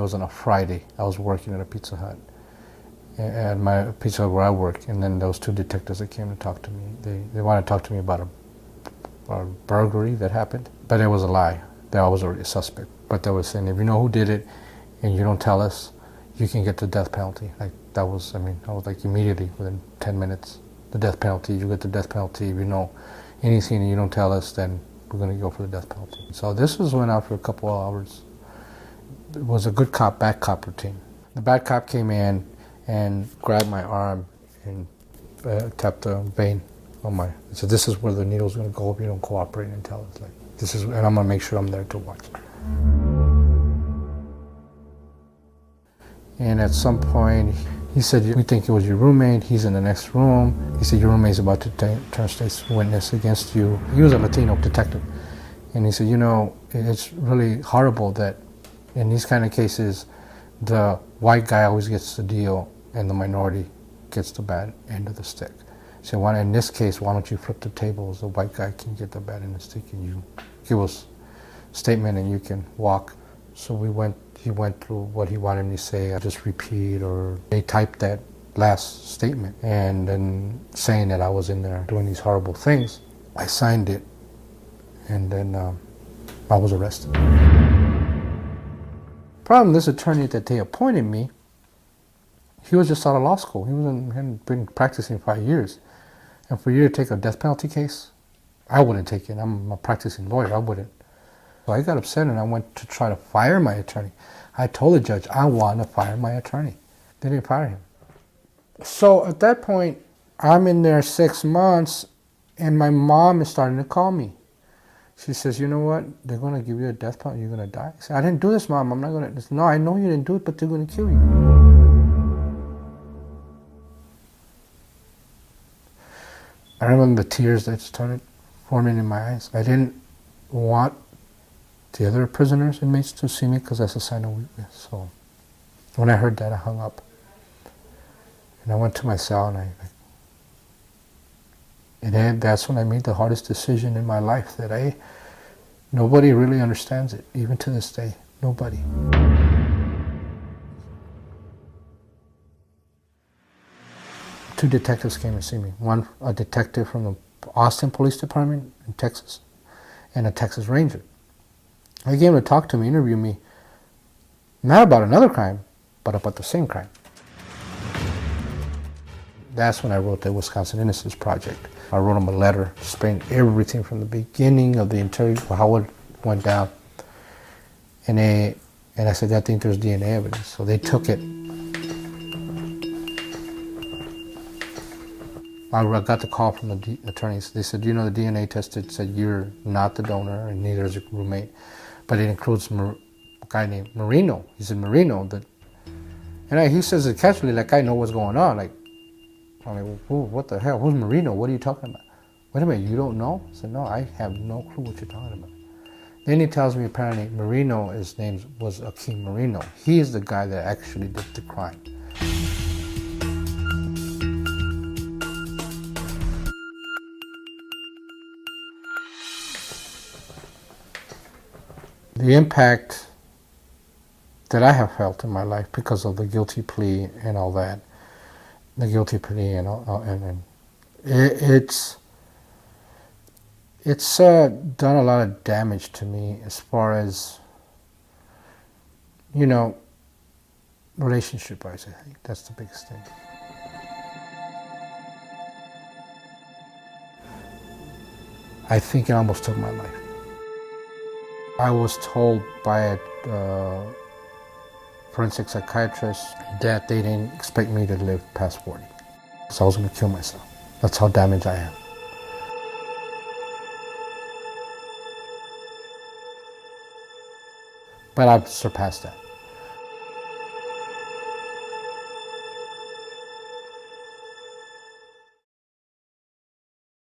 was on a Friday. I was working at a Pizza Hut, at my Pizza Hut where I work, and then those two detectives that came to talk to me, they wanted to talk to me about a burglary that happened, but it was a lie. That I was already a suspect. But they were saying, if you know who did it and you don't tell us, you can get the death penalty. Like that was, I was like immediately within 10 minutes, the death penalty, you get the death penalty. If you know anything and you don't tell us, then we're going to go for the death penalty. So this went out for a couple of hours. It was a good cop, bad cop routine. The bad cop came in and grabbed my arm and tapped the vein on my, he said, this is where the needle's going to go if you don't cooperate and tell us. Like, this is, and I'm going to make sure I'm there to watch. And at some point, he said, we think it was your roommate. He's in the next room. He said, your roommate's about to turn state's witness against you. He was a Latino detective. And he said, you know, it's really horrible that in these kind of cases, the white guy always gets the deal and the minority gets the bad end of the stick. So in this case, why don't you flip the tables? The white guy can get the bad end of the stick and you give us a statement and you can walk. So he went through what he wanted me to say. I just repeat, or they typed that last statement and then saying that I was in there doing these horrible things. I signed it and then I was arrested. Problem, this attorney that they appointed me, he was just out of law school. He hadn't been practicing 5 years. And for you to take a death penalty case, I wouldn't take it. I'm a practicing lawyer, I wouldn't. So I got upset and I went to try to fire my attorney. I told the judge, I want to fire my attorney. They didn't fire him. So at that point, I'm in there 6 months and my mom is starting to call me. She says, you know what, they're going to give you a death penalty, you're going to die. I said, I didn't do this, Mom, I'm not going to. No, I know you didn't do it, but they're going to kill you. I remember the tears that started forming in my eyes. I didn't want the other prisoners, inmates, to see me because that's a sign of weakness. So when I heard that, I hung up. And I went to my cell and that's when I made the hardest decision in my life that nobody really understands it, even to this day, nobody. Two detectives came to see me. One, a detective from the Austin Police Department in Texas, and a Texas Ranger. They came to talk to me, interview me, not about another crime, but about the same crime. That's when I wrote the Wisconsin Innocence Project. I wrote them a letter, explaining everything from the beginning of the interview, how it went down. And I said, I think there's DNA evidence. So they took it. I got the call from the attorneys. They said, you know, the DNA tested said you're not the donor and neither is your roommate. But it includes a guy named Marino. He said, Marino. He says it casually, like I know what's going on. Like, I'm like, what the hell? Who's Marino? What are you talking about? Wait a minute, you don't know? I said, no, I have no clue what you're talking about. Then he tells me apparently Marino, his name was Akeem Marino. He is the guy that actually did the crime. The impact that I have felt in my life because of the guilty plea and all that, the guilty plea and it's done a lot of damage to me as far as, you know, relationship-wise. I think that's the biggest thing. I think it almost took my life. I was told by a forensic psychiatrist that they didn't expect me to live past 40. So I was going to kill myself. That's how damaged I am. But I've surpassed that.